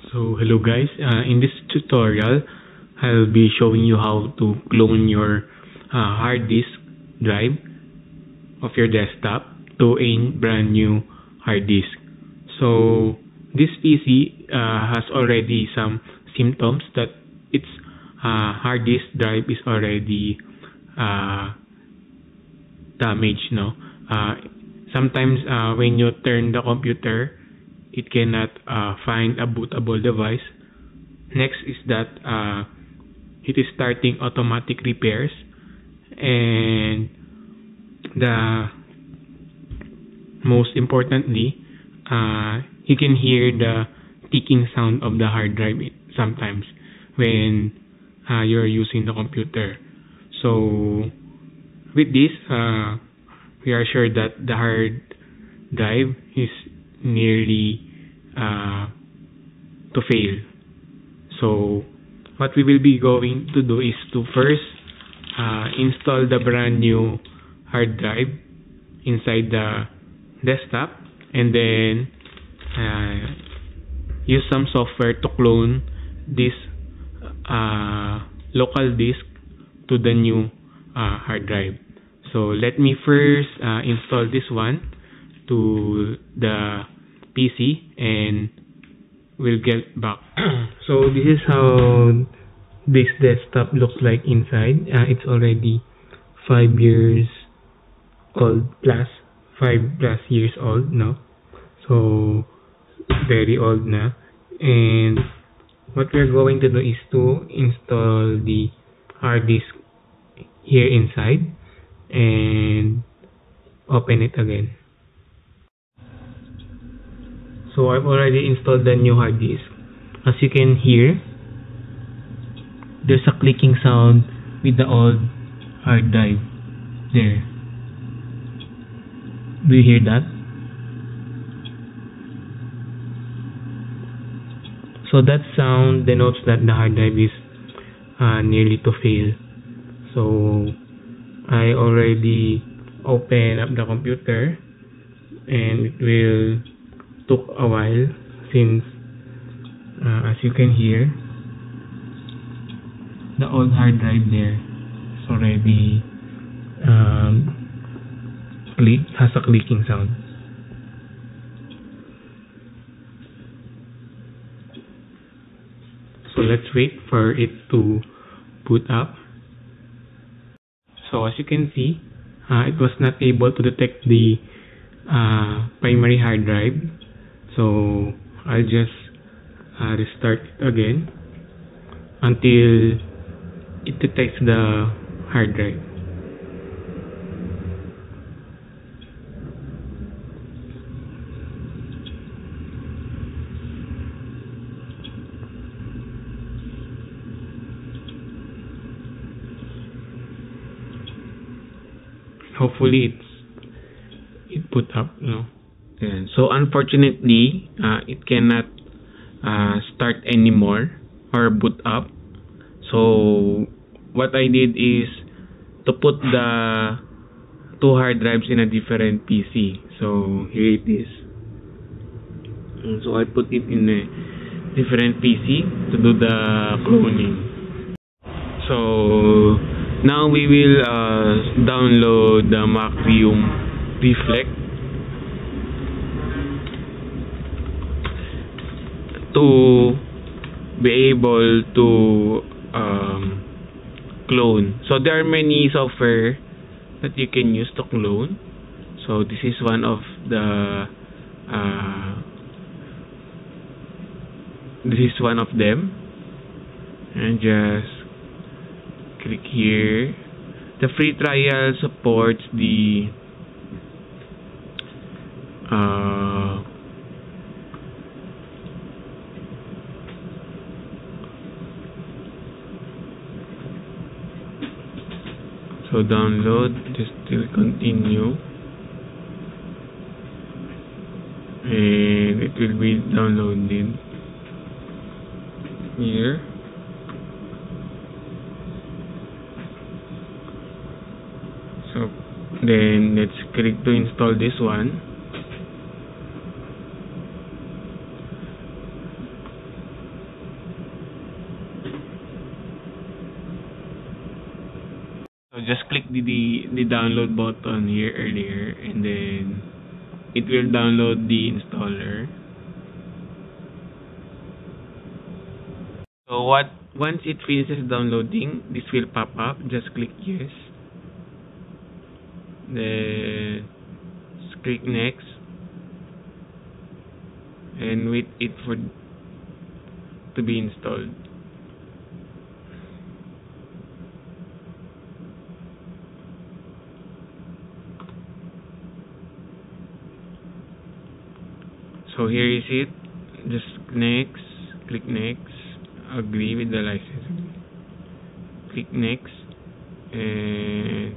So hello guys, in this tutorial I'll be showing you how to clone your hard disk drive of your desktop to a brand new hard disk. So this PC has already some symptoms that its hard disk drive is already damaged. Sometimes when you turn the computer, it cannot find a bootable device. Next is that it is starting automatic repairs, and the most importantly, you can hear the ticking sound of the hard drive sometimes when you're using the computer. So with this, we are sure that the hard drive is nearly to fail. So what we will be going to do is to first install the brand new hard drive inside the desktop, and then use some software to clone this local disk to the new hard drive. So let me first install this one to the PC and we'll get back. So this is how this desktop looks like inside. It's already 5 years old plus, 5+ years old now. So very old na. And what we're going to do is to install the hard disk here inside and open it again. So I've already installed the new hard disk. As you can hear, there's a clicking sound with the old hard drive there. Do you hear that? So that sound denotes that the hard drive is nearly to fail. So I already opened up the computer, and it will took a while since as you can hear, the old hard drive there is already has a clicking sound. So let's wait for it to boot up. So as you can see, it was not able to detect the primary hard drive. So I'll just restart it again until it detects the hard drive. Hopefully it put up, Yeah. So unfortunately, it cannot start anymore or boot up. So what I did is to put the two hard drives in a different PC. So here it is. And so I put it in a different PC to do the cloning. So now we will download the Macrium Reflect to be able to clone. So there are many software that you can use to clone. So this is one of the them, and just click here. The free trial supports the so download, just to continue, and it will be downloaded here. So then let's click to install this one. just click the download button here earlier, and then it will download the installer. So once it finishes downloading, this will pop up. Just click yes, then click next, and wait it for to be installed. So here is it. Just next, click next, agree with the license, click next, and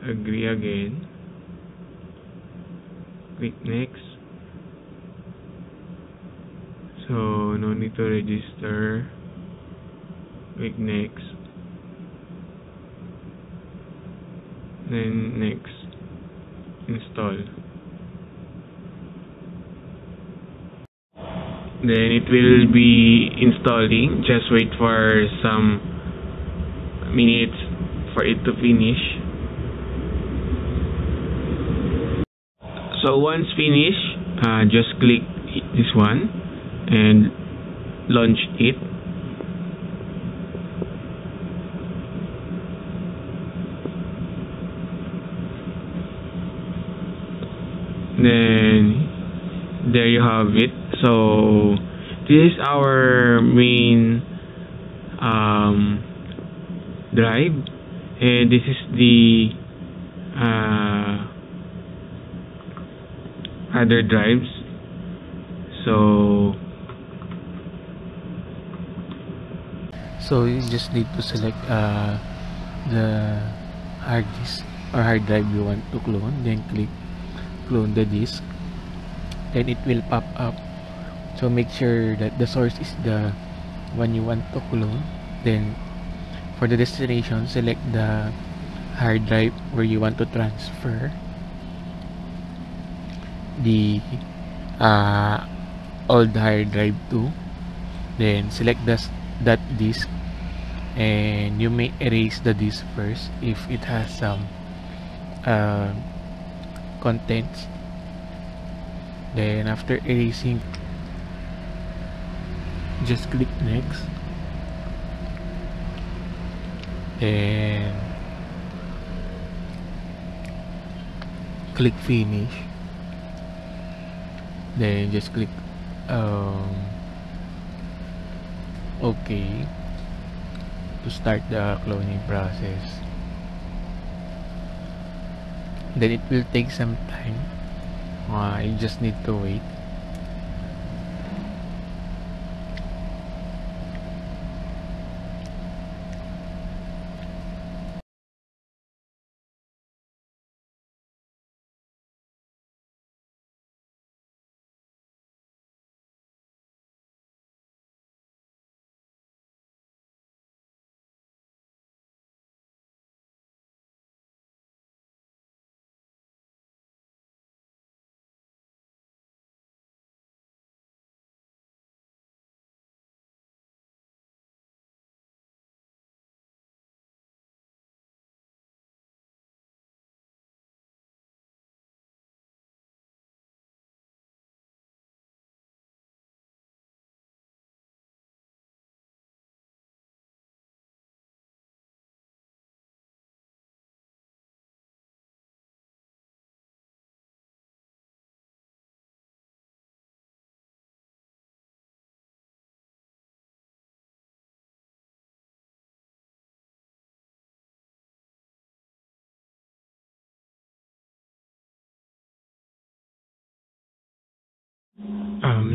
agree again, click next. So no need to register, click next, then next, install. Then it will be installing. Just wait for some minutes for it to finish. So once finished, just click this one and launch it. Then there you have it. So this is our main drive, and this is the other drives. So you just need to select the hard disk or hard drive you want to clone, then click clone the disk, then it will pop up. So make sure that the source is the one you want to clone. Then for the destination, select the hard drive where you want to transfer the old hard drive to. Then select that disk, and you may erase the disk first if it has some contents. Then after erasing, just click next, then click finish, then just click OK to start the cloning process. Then it will take some time. You just need to wait.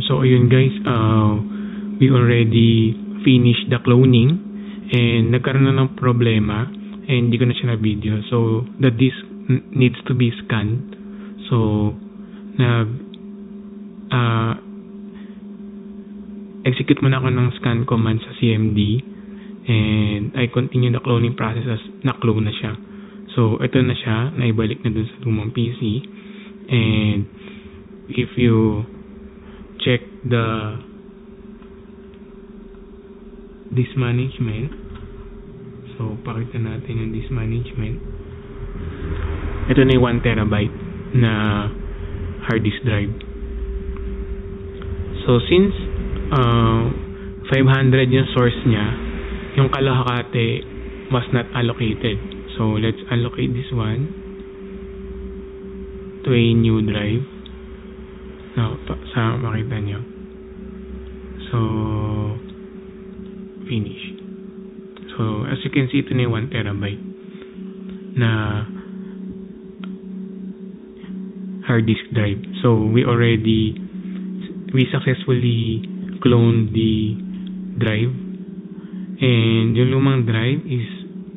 So ayun guys, we already finished the cloning, and nagkaroon na ng problema and hindi ko na siya na video. So the disk needs to be scanned. So execute muna ako ng scan command sa CMD, and I continue the cloning process as na-clone na siya. So ito na siya, naibalik na dun sa lumang PC. And if you check the disk management, So, pakita natin yung disk management. Ito na yung 1 terabyte na hard disk drive. So, since 500 yung source niya, yung kalahati was not allocated. So, let's allocate this one to a new drive. Now, sa makita nyo. So, finish. So, as you can see, ito na yung 1 terabyte na hard disk drive. So, we successfully cloned the drive. And yung lumang drive is,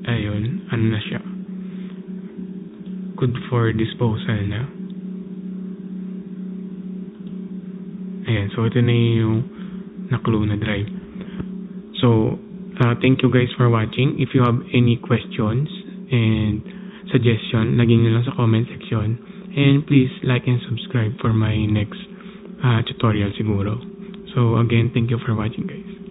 ayun, ano na siya, good for disposal na. Ayan, so ito na yung na-clone na drive. So, thank you guys for watching. If you have any questions and suggestion, lagyan nyo lang sa comment section. And please like and subscribe for my next tutorial siguro. So again, thank you for watching guys.